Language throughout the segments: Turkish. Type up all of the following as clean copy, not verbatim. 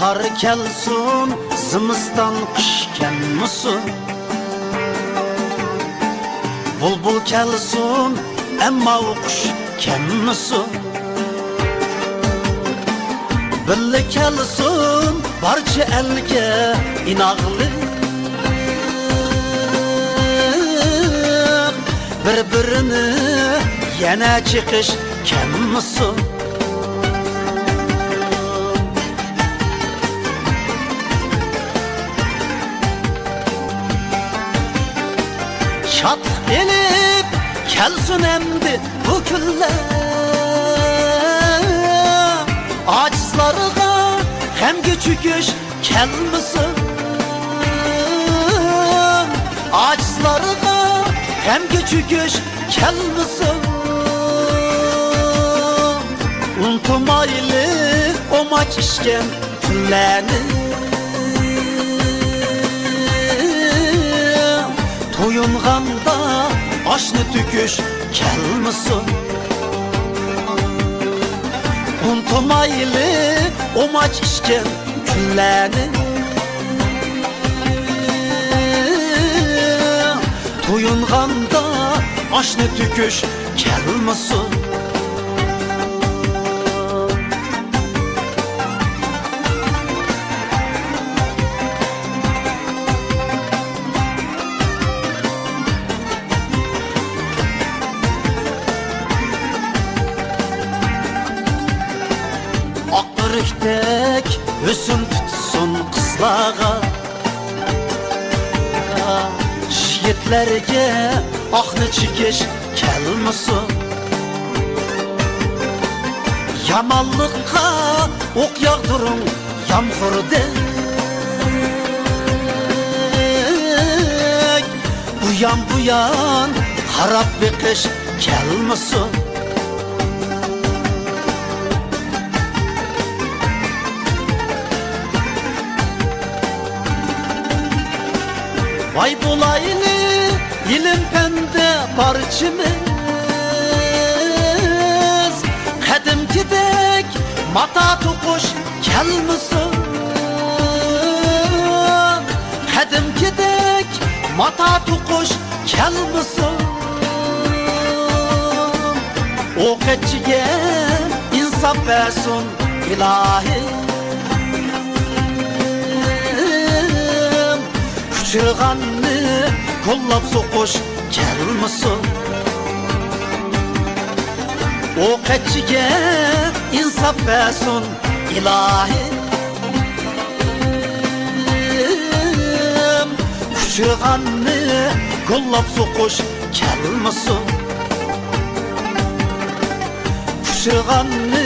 bahar kelsin, zimiston qish kelmasin. Bulbul kelsin, emma o qush kelmasin. Birga kelsin, barcha elga inoqli. Bir-birini yana chiqish kelmasin. Şadlık elip kelsin emdi bu kunlar. Acizlarga hemge çöküş kelmesin. Acizlarga hemge çöküş kelmesin. Unutmaylı o maç işken günlerini. Toyunganda aşını tüküş kelmesin. Unutmaylı o maç işken günlerini. Toyunganda aşını tüküş kelmesin. Akırıkdek hüsn tutsun kızlağa. Yigitlerge ahni çekiş kelmesin. Yamanlıkka ok yağdırın yağmurdek. Bu yan harap bir kış kelmesin. Vay bulaylı ilim pende barçımız. Kadimkidek mata tokuş kelmesin. Kadimkidek mata tokuş kelmesin. O keçiye insaf versin ilahi. Çırğanını kollap sokuş kelmesin. O keçiye insaf versin ilahi. Çırğanını kollap sokuş kelmesin. Çırğanını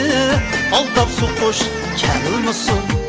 aldap sokuş kelmesin.